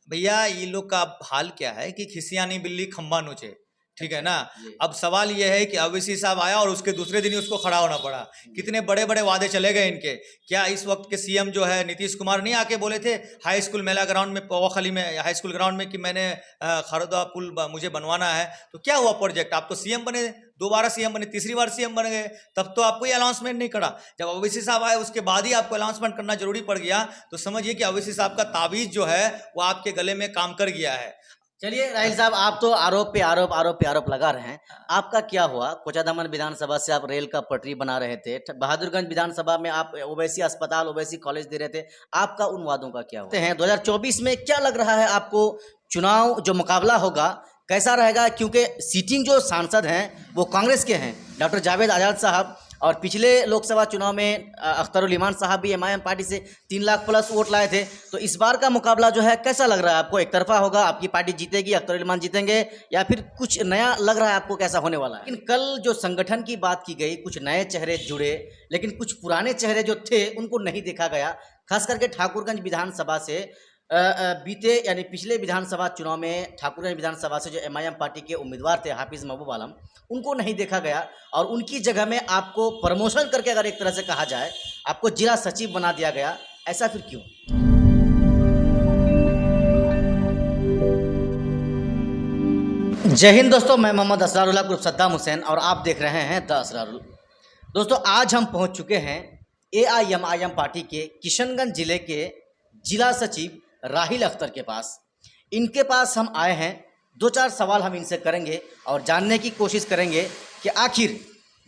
भैया ये लोग का अब हाल क्या है कि खिसियानी बिल्ली खंबा नोचे, ठीक है ना। अब सवाल ये है कि ओवैसी साहब आया और उसके दूसरे दिन ही उसको खड़ा होना पड़ा। कितने बड़े बड़े वादे चले गए इनके। क्या इस वक्त के सीएम जो है नीतीश कुमार नहीं आके बोले थे हाई स्कूल मेला ग्राउंड में, पोवाखली में हाई स्कूल ग्राउंड में, कि मैंने खरदा पुल मुझे बनवाना है। तो क्या हुआ प्रोजेक्ट? आप तो सीएम बने, दोबारा सीएम बने, तीसरी बार सीएम बन गए, तब तो आपको ये अनाउंसमेंट नहीं करा। जब ओवैसी साहब आए उसके बाद ही आपको अनाउंसमेंट करना जरूरी पड़ गया, तो समझिए कि ओवैसी साहब का ताबीज जो है वो आपके गले में काम कर गया है। चलिए राहिल साहब, आप तो आरोप पे आरोप लगा रहे हैं। आपका क्या हुआ? कोचाधामन विधानसभा से आप रेल का पटरी बना रहे थे, बहादुरगंज विधानसभा में आप ओवैसी अस्पताल, ओवैसी कॉलेज दे रहे थे। आपका उन वादों का क्या हुआ? 2024 में क्या लग रहा है आपको? चुनाव जो मुकाबला होगा कैसा रहेगा? क्योंकि सीटिंग जो सांसद हैं वो कांग्रेस के हैं, डॉक्टर जावेद आजाद साहब, और पिछले लोकसभा चुनाव में अख्तरुल इमान साहब भी एमआईएम पार्टी से 3 लाख प्लस वोट लाए थे। तो इस बार का मुकाबला जो है कैसा लग रहा है आपको? एक तरफा होगा, आपकी पार्टी जीतेगी, अख्तरुल इमान जीतेंगे, या फिर कुछ नया लग रहा है आपको? कैसा होने वाला है? लेकिन कल जो संगठन की बात की गई, कुछ नए चेहरे जुड़े, लेकिन कुछ पुराने चेहरे जो थे उनको नहीं देखा गया। खास करके ठाकुरगंज विधानसभा से बीते यानी पिछले विधानसभा चुनाव में ठाकुरगंज विधानसभा से जो एमआईएम पार्टी के उम्मीदवार थे हाफिज महबूब आलम, उनको नहीं देखा गया, और उनकी जगह में आपको प्रमोशन करके, अगर एक तरह से कहा जाए, आपको जिला सचिव बना दिया गया। ऐसा फिर क्यों? जय हिंद दोस्तों, मैं मोहम्मद असरारुल्लाह ग्रुप सद्दाम हुसैन और आप देख रहे हैं द असरारुल। दोस्तों, आज हम पहुंच चुके हैं एआईएमआईएम पार्टी के किशनगंज जिले के जिला सचिव राहिल अख्तर के पास। इनके पास हम आए हैं, 2-4 सवाल हम इनसे करेंगे और जानने की कोशिश करेंगे कि आखिर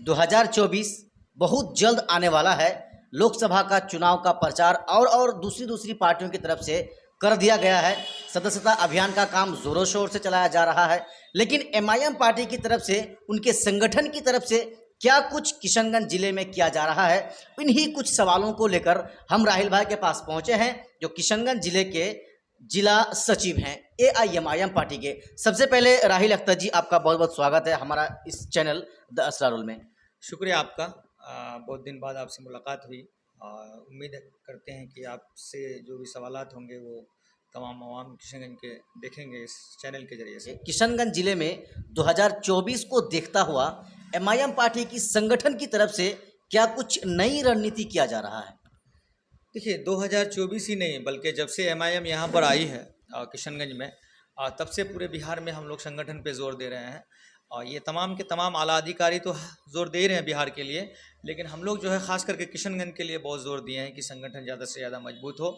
2024 बहुत जल्द आने वाला है। लोकसभा का चुनाव का प्रचार और दूसरी पार्टियों की तरफ से कर दिया गया है। सदस्यता अभियान का काम ज़ोरों शोर से चलाया जा रहा है, लेकिन एमआईएम पार्टी की तरफ से, उनके संगठन की तरफ से क्या कुछ किशनगंज जिले में किया जा रहा है, इन्हीं कुछ सवालों को लेकर हम राहिल भाई के पास पहुंचे हैं, जो किशनगंज जिले के जिला सचिव हैं एआईएमआईएम पार्टी के। सबसे पहले राहिल अख्तर जी, आपका बहुत बहुत स्वागत है हमारा इस चैनल द असरारुल में। शुक्रिया आपका। बहुत दिन बाद आपसे मुलाकात हुई। उम्मीद करते हैं कि आपसे जो भी सवालात होंगे वो तमाम आवाम किशनगंज के देखेंगे इस चैनल के जरिए से। किशनगंज जिले में 2024 को देखता हुआ एमआईएम पार्टी की संगठन की तरफ से क्या कुछ नई रणनीति किया जा रहा है? देखिए, 2024 ही नहीं बल्कि जब से एमआईएम यहाँ पर आई है किशनगंज में, तब से पूरे बिहार में हम लोग संगठन पे जोर दे रहे हैं। और ये तमाम के तमाम आला अधिकारी तो जोर दे रहे हैं बिहार के लिए, लेकिन हम लोग जो है ख़ास करके किशनगंज के लिए बहुत जोर दिए हैं कि संगठन ज़्यादा से ज़्यादा मजबूत हो।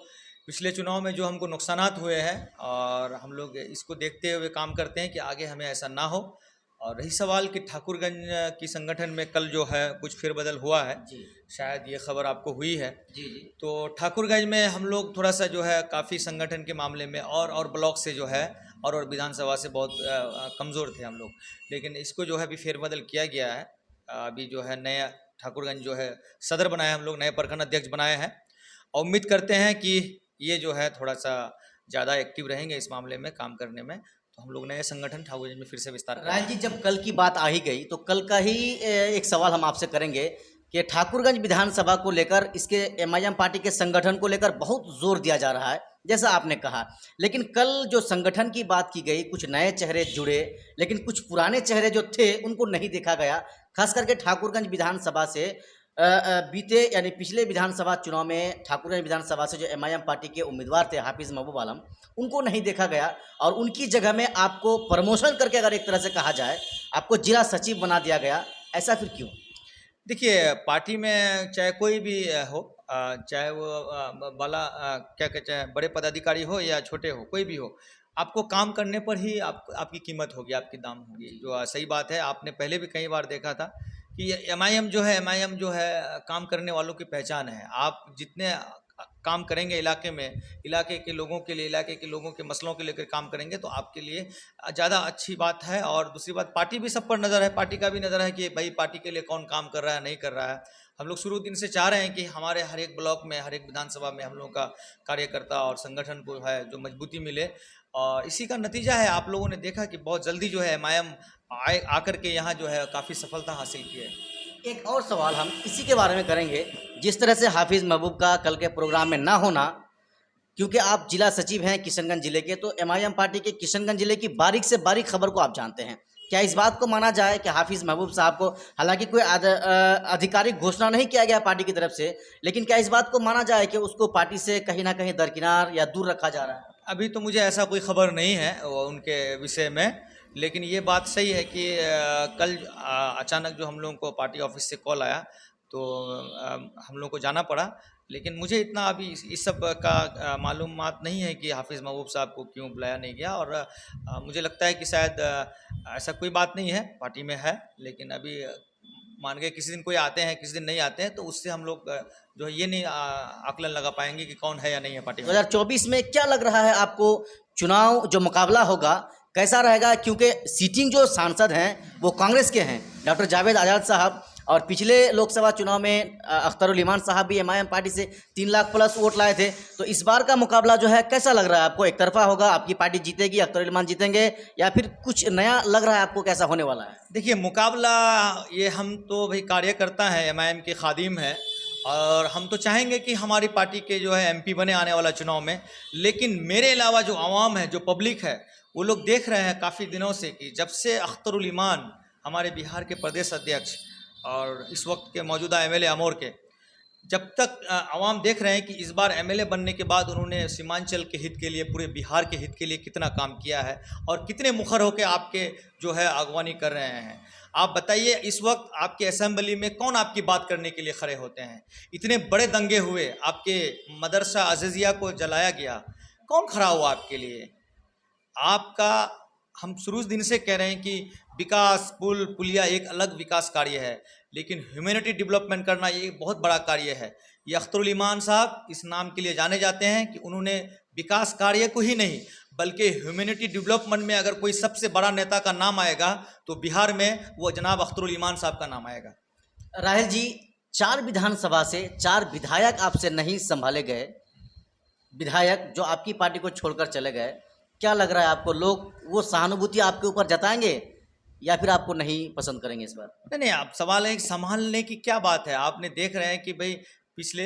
पिछले चुनाव में जो हमको नुकसानात हुए हैं, और हम लोग इसको देखते हुए काम करते हैं कि आगे हमें ऐसा ना हो। और रही सवाल कि ठाकुरगंज की संगठन में कल जो है कुछ फेरबदल हुआ है, शायद ये खबर आपको हुई है। जी। तो ठाकुरगंज में हम लोग थोड़ा सा जो है काफ़ी संगठन के मामले में और ब्लॉक से जो है और विधानसभा से बहुत कमज़ोर थे हम लोग, लेकिन इसको जो है अभी फेरबदल किया गया है। अभी जो है नया ठाकुरगंज जो है सदर बनाए, हम लोग नए प्रखंड अध्यक्ष बनाए हैं, और उम्मीद करते हैं कि ये जो है थोड़ा सा ज़्यादा एक्टिव रहेंगे इस मामले में काम करने में। तो हम लोग नए संगठन ठाकुरगंज में फिर से विस्तार राहिल जी, जब कल की बात आ ही गई तो कल का ही एक सवाल हम आपसे करेंगे कि ठाकुरगंज विधानसभा को लेकर, इसके एमआईएम पार्टी के संगठन को लेकर बहुत जोर दिया जा रहा है, जैसा आपने कहा। लेकिन कल जो संगठन की बात की गई, कुछ नए चेहरे जुड़े, लेकिन कुछ पुराने चेहरे जो थे उनको नहीं देखा गया। खास करके ठाकुरगंज विधानसभा से बीते यानी पिछले विधानसभा चुनाव में ठाकुरगंज विधानसभा से जो एमआईएम पार्टी के उम्मीदवार थे हाफिज महबूब आलम, उनको नहीं देखा गया, और उनकी जगह में आपको प्रमोशन करके, अगर एक तरह से कहा जाए, आपको जिला सचिव बना दिया गया। ऐसा फिर क्यों? देखिए, पार्टी में चाहे कोई भी हो, चाहे वो क्या कहते हैं, बड़े पदाधिकारी हो या छोटे हो, कोई भी हो, आपको काम करने पर ही आपकी कीमत होगी, आपकी दाम होगी। जो सही बात है, आपने पहले भी कई बार देखा था कि एमआईएम जो है काम करने वालों की पहचान है। आप जितने काम करेंगे इलाके में, इलाके के लोगों के लिए, इलाके के लोगों के मसलों के लेकर काम करेंगे, तो आपके लिए ज़्यादा अच्छी बात है। और दूसरी बात, पार्टी भी सब पर नज़र है, पार्टी का भी नज़र है कि भाई पार्टी के लिए कौन काम कर रहा है, नहीं कर रहा है। हम लोग शुरू दिन से चाह रहे हैं कि हमारे हर एक ब्लॉक में, हर एक विधानसभा में हम लोगों का कार्यकर्ता और संगठन को है जो मजबूती मिले, और इसी का नतीजा है। आप लोगों ने देखा कि बहुत जल्दी जो है एमआईएम आकर के यहाँ जो है काफ़ी सफलता हासिल की है। एक और सवाल हम इसी के बारे में करेंगे, जिस तरह से हाफिज महबूब का कल के प्रोग्राम में ना होना, क्योंकि आप जिला सचिव हैं किशनगंज जिले के, तो एमआईएम पार्टी के किशनगंज जिले की बारीक से बारीक खबर को आप जानते हैं। क्या इस बात को माना जाए कि हाफिज महबूब साहब को, हालांकि कोई आधिकारिक घोषणा नहीं किया गया पार्टी की तरफ से, लेकिन क्या इस बात को माना जाए कि उसको पार्टी से कहीं ना कहीं दरकिनार या दूर रखा जा रहा है? अभी तो मुझे ऐसा कोई खबर नहीं है उनके विषय में, लेकिन ये बात सही है कि कल अचानक जो हम लोगों को पार्टी ऑफिस से कॉल आया तो हम लोग को जाना पड़ा। लेकिन मुझे इतना अभी इस सब का मालूमात नहीं है कि हाफिज़ महबूब साहब को क्यों बुलाया नहीं गया, और मुझे लगता है कि शायद ऐसा कोई बात नहीं है, पार्टी में है। लेकिन अभी मान के किसी दिन कोई आते हैं किसी दिन नहीं आते हैं, तो उससे हम लोग जो है ये नहीं आकलन लगा पाएंगे कि कौन है या नहीं है पार्टी में। 2024 में क्या लग रहा है आपको, चुनाव जो मुकाबला होगा कैसा रहेगा? क्योंकि सीटिंग जो सांसद हैं वो कांग्रेस के हैं, डॉक्टर जावेद आज़ाद साहब, और पिछले लोकसभा चुनाव में अख्तरुल ईमान साहब भी एमआईएम पार्टी से 3 लाख प्लस वोट लाए थे। तो इस बार का मुकाबला जो है कैसा लग रहा है आपको? एक तरफा होगा, आपकी पार्टी जीतेगी, अख्तरुल ईमान जीतेंगे, या फिर कुछ नया लग रहा है आपको, कैसा होने वाला है? देखिए, मुकाबला ये हम तो भाई कार्यकर्ता हैं, एमआईएम के खादिम हैं, और हम तो चाहेंगे कि हमारी पार्टी के जो है एमपी बने आने वाला चुनाव में। लेकिन मेरे अलावा जो आवाम है, जो पब्लिक है, वो लोग देख रहे हैं काफ़ी दिनों से कि जब से अख्तरुल ईमान हमारे बिहार के प्रदेश अध्यक्ष और इस वक्त के मौजूदा एमएलए अमोर के, जब तक आवाम देख रहे हैं कि इस बार एमएलए बनने के बाद उन्होंने सीमांचल के हित के लिए, पूरे बिहार के हित के लिए कितना काम किया है और कितने मुखर होकर आपके जो है अगवानी कर रहे हैं। आप बताइए, इस वक्त आपके असेंबली में कौन आपकी बात करने के लिए खड़े होते हैं? इतने बड़े दंगे हुए, आपके मदरसा अज़िज़िया को जलाया गया, कौन खड़ा हुआ आपके लिए? आपका हम शुरू दिन से कह रहे हैं कि विकास, पुल पुलिया एक अलग विकास कार्य है, लेकिन ह्यूमैनिटी डेवलपमेंट करना ये बहुत बड़ा कार्य है। ये अख्तरुल ईमान साहब इस नाम के लिए जाने जाते हैं कि उन्होंने विकास कार्य को ही नहीं बल्कि ह्यूमैनिटी डेवलपमेंट में अगर कोई सबसे बड़ा नेता का नाम आएगा तो बिहार में वो जनाब अख्तरुल ईमान साहब का नाम आएगा। राहिल जी, 4 विधानसभा से 4 विधायक आपसे नहीं संभाले गए, विधायक जो आपकी पार्टी को छोड़कर चले गए, क्या लग रहा है आपको? लोग वो सहानुभूति आपके ऊपर जताएंगे या फिर आपको नहीं पसंद करेंगे इस बार? नहीं, आप सवाल है कि संभालने की क्या बात है। आपने देख रहे हैं कि भाई पिछले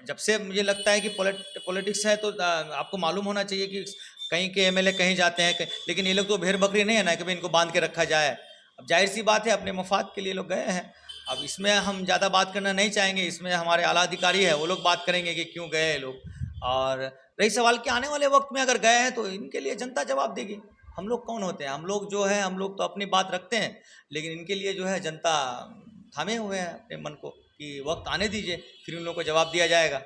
जब से मुझे लगता है कि पॉलिटिक्स है तो आपको मालूम होना चाहिए कि कहीं के एमएलए कहीं जाते हैं लेकिन ये लोग तो भेड़ बकरी नहीं है ना कि भाई इनको बांध के रखा जाए। अब जाहिर सी बात है, अपने मफाद के लिए लोग गए हैं। अब इसमें हम ज़्यादा बात करना नहीं चाहेंगे, इसमें हमारे आला अधिकारी है, वो लोग बात करेंगे कि क्यों गए लोग। और रही सवाल कि आने वाले वक्त में अगर गए हैं तो इनके लिए जनता जवाब देगी। हम लोग कौन होते हैं? हम लोग जो है, हम लोग तो अपनी बात रखते हैं, लेकिन इनके लिए जो है जनता थामे हुए हैं अपने मन को कि वक्त आने दीजिए, फिर उन लोगों को जवाब दिया जाएगा।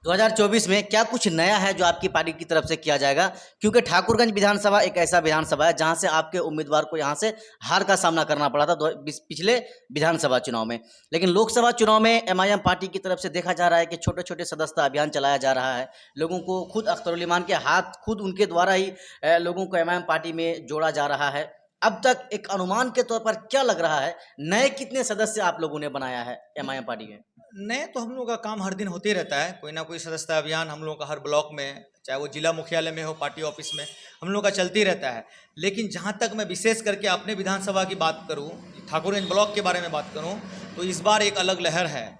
2024 में क्या कुछ नया है जो आपकी पार्टी की तरफ से किया जाएगा? क्योंकि ठाकुरगंज विधानसभा एक ऐसा विधानसभा है जहां से आपके उम्मीदवार को यहां से हार का सामना करना पड़ा था पिछले विधानसभा चुनाव में। लेकिन लोकसभा चुनाव में एमआईएम पार्टी की तरफ से देखा जा रहा है कि छोटे छोटे सदस्यता अभियान चलाया जा रहा है। लोगों को खुद अख्तरुल ईमान के हाथ, खुद उनके द्वारा ही लोगों को एमआईएम पार्टी में जोड़ा जा रहा है। अब तक एक अनुमान के तौर पर क्या लग रहा है, नए कितने सदस्य आप लोगों ने बनाया है एमआईएम पार्टी में? नए तो हम लोगों का काम हर दिन होते ही रहता है, कोई ना कोई सदस्यता अभियान हम लोगों का हर ब्लॉक में, चाहे वो जिला मुख्यालय में हो, पार्टी ऑफिस में, हम लोगों का चलती रहता है। लेकिन जहाँ तक मैं विशेष करके अपने विधानसभा की बात करूँ, ठाकुरगंज ब्लॉक के बारे में बात करूँ, तो इस बार एक अलग लहर है।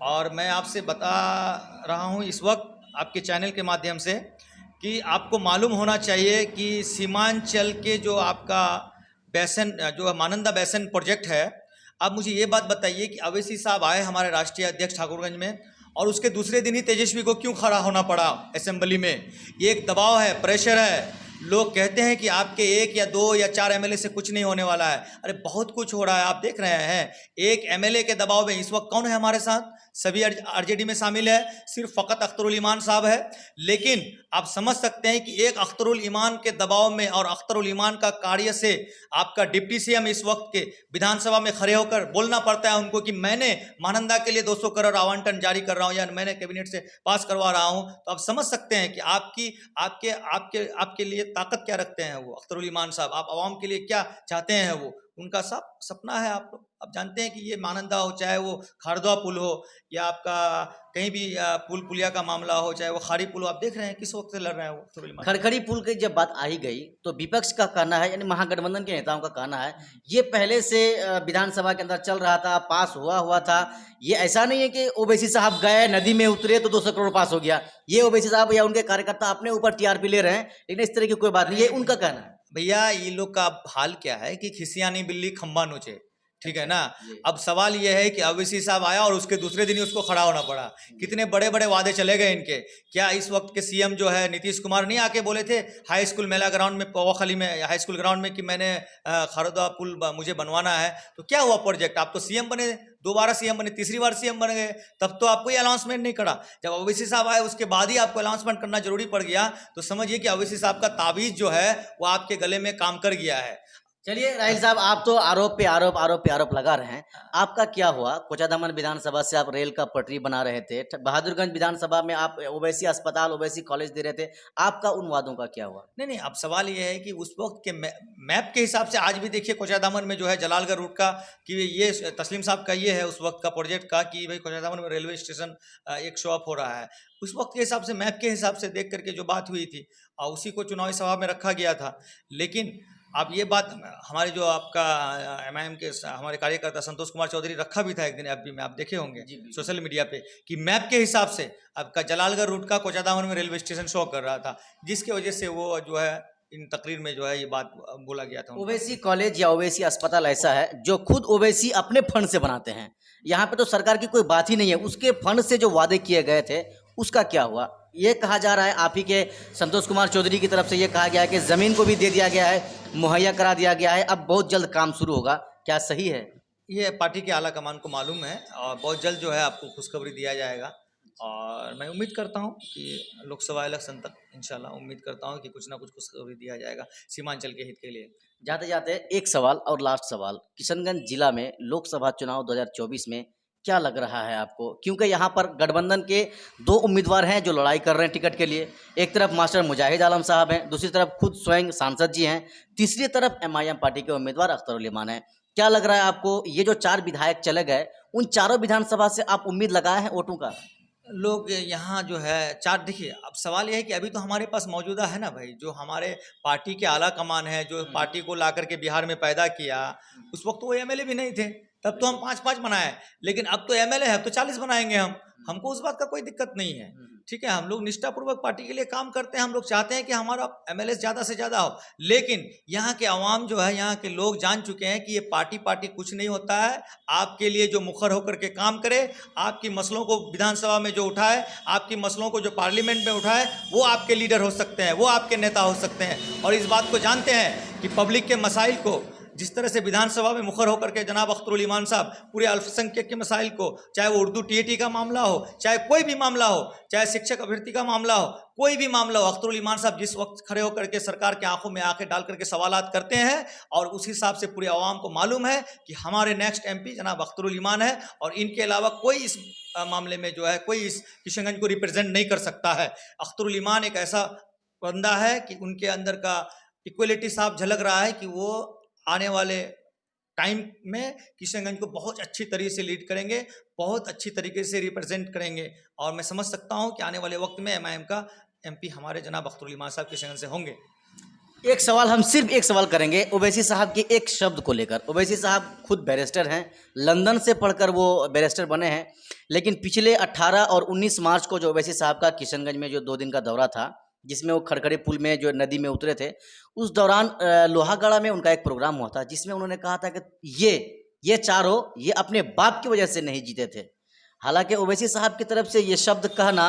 और मैं आपसे बता रहा हूँ इस वक्त आपके चैनल के माध्यम से कि आपको मालूम होना चाहिए कि सीमांचल के जो आपका बैसन, जो महानंदा बैसन प्रोजेक्ट है, अब मुझे ये बात बताइए कि अवैसी साहब आए हमारे राष्ट्रीय अध्यक्ष ठाकुरगंज में, और उसके दूसरे दिन ही तेजस्वी को क्यों खड़ा होना पड़ा असेंबली में? ये एक दबाव है, प्रेशर है। लोग कहते हैं कि आपके 1 या 2 या 4 एमएलए से कुछ नहीं होने वाला है। अरे बहुत कुछ हो रहा है, आप देख रहे हैं। एक एमएलए के दबाव में इस वक्त कौन है हमारे साथ? सभी आरजेडी में शामिल है, सिर्फ फ़कत अख्तरुल ईमान साहब है। लेकिन आप समझ सकते हैं कि एक अख्तरुल ईमान के दबाव में और अख्तरुल ईमान का कार्य से आपका डिप्टी सीएम इस वक्त के विधानसभा में खड़े होकर बोलना पड़ता है उनको कि मैंने महानंदा के लिए 200 करोड़ आवंटन जारी कर रहा हूँ या मैंने कैबिनेट से पास करवा रहा हूँ। तो आप समझ सकते हैं कि आपके लिए ताकत क्या रखते हैं वो अख्तरुल ईमान साहब। आप आवाम के लिए क्या चाहते हैं? वो उनका सब सपना है। आप जानते हैं कि ये मानंदा हो, चाहे वो खारदवा पुल हो, या आपका कहीं भी पुल पुलिया का मामला हो, चाहे वो खारी पुल हो, आप देख रहे हैं किस वक्त से लड़ रहे हैं वो अख्तर उल इमान। खड़खड़ी पुल की जब बात आई गई तो विपक्ष का कहना है, यानी महागठबंधन के नेताओं का कहना है, ये पहले से विधानसभा के अंदर चल रहा था, पास हुआ हुआ था। ये ऐसा नहीं है कि ओवैसी साहब गए, नदी में उतरे तो 200 करोड़ पास हो गया। ये ओवैसी साहब या उनके कार्यकर्ता अपने ऊपर टीआरपी ले रहे हैं, लेकिन इस तरह की कोई बात नहीं, ये उनका कहना है। भैया ये लोग का हाल क्या है कि खिसियानी बिल्ली खंबा नोचे, ठीक है ना। अब सवाल ये है कि ओवैसी साहब आया और उसके दूसरे दिन ही उसको खड़ा होना पड़ा। कितने बड़े बड़े वादे चले गए इनके। क्या इस वक्त के सीएम जो है नीतीश कुमार नहीं आके बोले थे हाई स्कूल मेला ग्राउंड में, पवाखली में हाई स्कूल ग्राउंड में, कि मैंने खारदवा पुल मुझे बनवाना है। तो क्या हुआ प्रोजेक्ट? आप तो सीएम बने, दोबारा सीएम बने, तीसरी बार सीएम बन गए, तब तो आपको ये अनाउंसमेंट नहीं करा। जब ओवैसी साहब आए उसके बाद ही आपको अनाउंसमेंट करना जरूरी पड़ गया। तो समझिए कि ओवैसी साहब का ताबीज जो है वो आपके गले में काम कर गया है। चलिए राहिल साहब, आप तो आरोप पे आरोप, आरोप पे आरोप लगा रहे हैं। आपका क्या हुआ? कोचाधामन विधानसभा से आप रेल का पटरी बना रहे थे, बहादुरगंज विधानसभा में आप ओवैसी अस्पताल, ओवैसी कॉलेज दे रहे थे, आपका उन वादों का क्या हुआ? नहीं नहीं, अब सवाल ये है कि उस वक्त के मैप के हिसाब से आज भी देखिए कोचाधामन में जो है जलालगढ़ रूट का, कि ये तस्लीम साहब का ये है उस वक्त का प्रोजेक्ट का, कि भाई कोचाधामन में रेलवे स्टेशन एक शो अप हो रहा है। उस वक्त के हिसाब से, मैप के हिसाब से देख करके जो बात हुई थी, और उसी को चुनावी सभा में रखा गया था। लेकिन अब ये बात हमारे जो आपका एमआईएम के हमारे कार्यकर्ता संतोष कुमार चौधरी रखा भी था एक दिन एफबी में, आप देखे होंगे सोशल मीडिया पे, कि मैप के हिसाब से आपका जलालगढ़ रूट का कोचाधामन में रेलवे स्टेशन शो कर रहा था, जिसकी वजह से वो जो है इन तकरीर में जो है ये बात बोला गया था। ओवैसी कॉलेज या ओवैसी अस्पताल ऐसा है जो खुद ओवैसी अपने फंड से बनाते हैं। यहाँ पे तो सरकार की कोई बात ही नहीं है। उसके फंड से जो वादे किए गए थे उसका क्या हुआ? ये कहा जा रहा है, आप ही के संतोष कुमार चौधरी की तरफ से ये कहा गया है कि ज़मीन को भी दे दिया गया है, मुहैया करा दिया गया है, अब बहुत जल्द काम शुरू होगा। क्या सही है? ये पार्टी के आला कमान को मालूम है, और बहुत जल्द जो है आपको खुशखबरी दिया जाएगा। और मैं उम्मीद करता हूँ कि लोकसभा इलेक्शन तक इंशाल्लाह उम्मीद करता हूँ कि कुछ ना कुछ खुशखबरी दिया जाएगा सीमांचल के हित के लिए। जाते जाते एक सवाल और लास्ट सवाल, किशनगंज जिला में लोकसभा चुनाव 2024 में क्या लग रहा है आपको? क्योंकि यहाँ पर गठबंधन के 2 उम्मीदवार हैं जो लड़ाई कर रहे हैं टिकट के लिए। एक तरफ मास्टर मुजाहिद आलम साहब हैं, दूसरी तरफ खुद स्वयं सांसद जी हैं, तीसरी तरफ एमआईएम पार्टी के उम्मीदवार अख्तर उल इमान हैं। क्या लग रहा है आपको? ये जो 4 विधायक चले गए, उन चारों विधानसभा से आप उम्मीद लगाए हैं वोटों का? लोग यहाँ जो है चार, देखिए अब सवाल यह है कि अभी तो हमारे पास मौजूदा है ना भाई, जो हमारे पार्टी के आला कमान है, जो पार्टी को ला करके बिहार में पैदा किया, उस वक्त तो वो एमएलए भी नहीं थे, तब तो हम 5-5 बनाए। लेकिन अब तो एमएलए है, अब तो 40 बनाएंगे हम। हमको उस बात का कोई दिक्कत नहीं है, ठीक है। हम लोग निष्ठापूर्वक पार्टी के लिए काम करते हैं। हम लोग चाहते हैं कि हमारा एमएलए ज़्यादा से ज़्यादा हो। लेकिन यहाँ के आवाम जो है, यहाँ के लोग जान चुके हैं कि ये पार्टी कुछ नहीं होता है। आपके लिए जो मुखर होकर के काम करे, आपकी मसलों को विधानसभा में जो उठाए, आपकी मसलों को जो पार्लियामेंट में उठाए, वो आपके लीडर हो सकते हैं, वो आपके नेता हो सकते हैं। और इस बात को जानते हैं कि पब्लिक के मसाइल को जिस तरह से विधानसभा में मुखर होकर के जनाब अख्तर उल इमान साहब पूरे अल्पसंख्यक के मसाइल को, चाहे वो उर्दू टीएटी का मामला हो, चाहे कोई भी मामला हो, चाहे शिक्षक अभ्यर्थी का मामला हो, कोई भी मामला हो, अख्तर उल इमान साहब जिस वक्त खड़े होकर के सरकार के आंखों में आंखें डाल करके सवालात करते हैं, और उस हिसाब से पूरे आवाम को मालूम है कि हमारे नेक्स्ट एमपी जनाब अख्तर उल इमान है, और इनके अलावा कोई इस मामले में जो है कोई इस किशनगंज को रिप्रेजेंट नहीं कर सकता है। अख्तर उल इमान एक ऐसा बंदा है कि उनके अंदर का इक्वलिटी साफ झलक रहा है कि वो आने वाले टाइम में किशनगंज को बहुत अच्छी तरीके से लीड करेंगे, बहुत अच्छी तरीके से रिप्रेजेंट करेंगे। और मैं समझ सकता हूं कि आने वाले वक्त में एमआईएम का एमपी हमारे जनाब अख्तर उल इमान साहब किशनगंज से होंगे। एक सवाल, हम सिर्फ एक सवाल करेंगे ओवैसी साहब के एक शब्द को लेकर। ओवैसी साहब खुद बैरिस्टर हैं, लंदन से पढ़कर वो बैरिस्टर बने हैं, लेकिन पिछले 18 और 19 मार्च को जो ओवैसी साहब का किशनगंज में जो 2 दिन का दौरा था, जिसमें वो खड़खड़े पुल में जो नदी में उतरे थे, उस दौरान लोहागड़ा में उनका एक प्रोग्राम हुआ था, जिसमें उन्होंने कहा था कि ये चारों ये अपने बाप की वजह से नहीं जीते थे। हालांकि ओवैसी साहब की तरफ से ये शब्द कहना,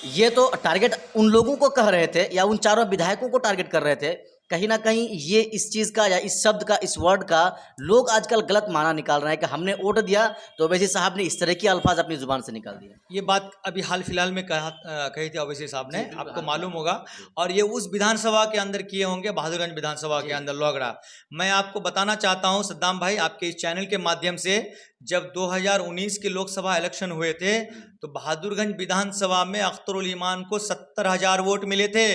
ये तो टारगेट उन लोगों को कह रहे थे या उन चारों विधायकों को टारगेट कर रहे थे। कहीं ना कहीं ये इस चीज़ का या इस शब्द का, इस वर्ड का लोग आजकल गलत माना निकाल रहे हैं कि हमने वोट दिया तो ओवैसी साहब ने इस तरह के अल्फाज अपनी जुबान से निकाल दिए। ये बात अभी हाल फिलहाल में कही थी ओवैसी साहब ने, आपको मालूम होगा, और ये उस विधानसभा के अंदर किए होंगे, बहादुरगंज विधानसभा के अंदर लोहागड़ा। मैं आपको बताना चाहता हूं सद्दाम भाई, आपके इस चैनल के माध्यम से, जब 2019 के लोकसभा इलेक्शन हुए थे तो बहादुरगंज विधानसभा में अख्तर उल इमान को 70,000 वोट मिले थे।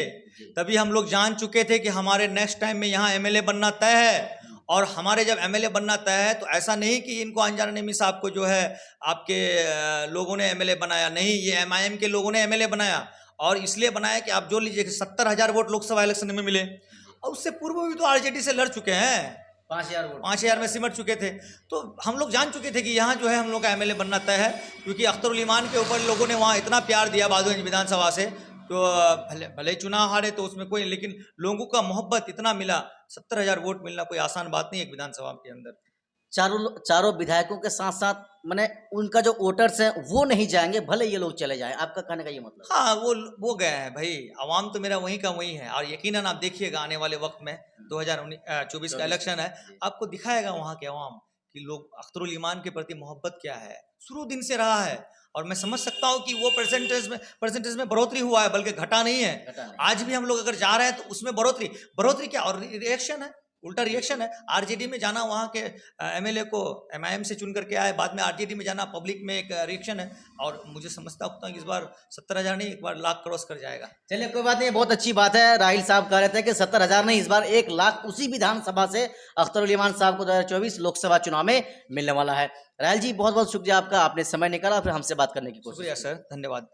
तभी हम लोग जान चुके थे कि हमारे नेक्स्ट टाइम में यहाँ एमएलए बनना तय है। और हमारे जब एमएलए बनना तय है तो ऐसा नहीं कि इनको अनजान नईमी साहब को जो है आपके लोगों ने एमएलए बनाया, नहीं, ये एमआईएम के लोगों ने एमएलए बनाया। और इसलिए बनाया कि आप जो लीजिए 70,000 वोट लोकसभा इलेक्शन में मिले, और उससे पूर्व भी तो आरजेडी से लड़ चुके हैं, 5,000 वोट 5,000 में सिमट चुके थे। तो हम लोग जान चुके थे कि यहाँ जो है हम लोग का एमएलए बनना तय है, क्योंकि अख्तरुल ईमान के ऊपर लोगों ने वहाँ इतना प्यार दिया बहादुरगंज विधानसभा से, तो भले भले चुनाव हारे तो उसमें कोई, लेकिन लोगों का मोहब्बत इतना मिला, 70,000 वोट मिलना कोई आसान बात नहीं है एक विधानसभा के अंदर। चारों विधायकों के साथ साथ मैंने उनका जो वोटर्स हैं वो नहीं जाएंगे, भले ये लोग चले जाएं, आपका कहने का ये मतलब? हाँ, वो गए हैं भाई, अवाम तो मेरा वहीं का वहीं है। और यकीनन आप देखिएगा आने वाले वक्त में 2024 का इलेक्शन है, आपको दिखाएगा वहाँ के अवाम कि लोग अख्तरुल ईमान के प्रति मोहब्बत क्या है, शुरू दिन से रहा है। और मैं समझ सकता हूँ कि वो परसेंटेज में बढ़ोतरी हुआ है, बल्कि घटा नहीं है। आज भी हम लोग अगर जा रहे हैं तो उसमें बढ़ोतरी क्या, और रिएक्शन है, उल्टा रिएक्शन है। आरजेडी में जाना, वहाँ के एमएलए को एमआईएम से चुन करके आए, बाद में आरजेडी में जाना, पब्लिक में एक रिएक्शन है। और मुझे समझता हूँ कि इस बार 70,000 नहीं, एक बार लाख क्रॉस कर जाएगा। चलिए कोई बात नहीं, बहुत अच्छी बात है। राहिल साहब कह रहे थे कि 70,000 नहीं, इस बार 1 लाख उसी विधानसभा से अख्तरुल ईमान साहब को 2024 लोकसभा चुनाव में मिलने वाला है। राहिल जी बहुत बहुत शुक्रिया आपका, आपने समय निकाला फिर हमसे बात करने की कोशिश। शुक्रिया सर, धन्यवाद।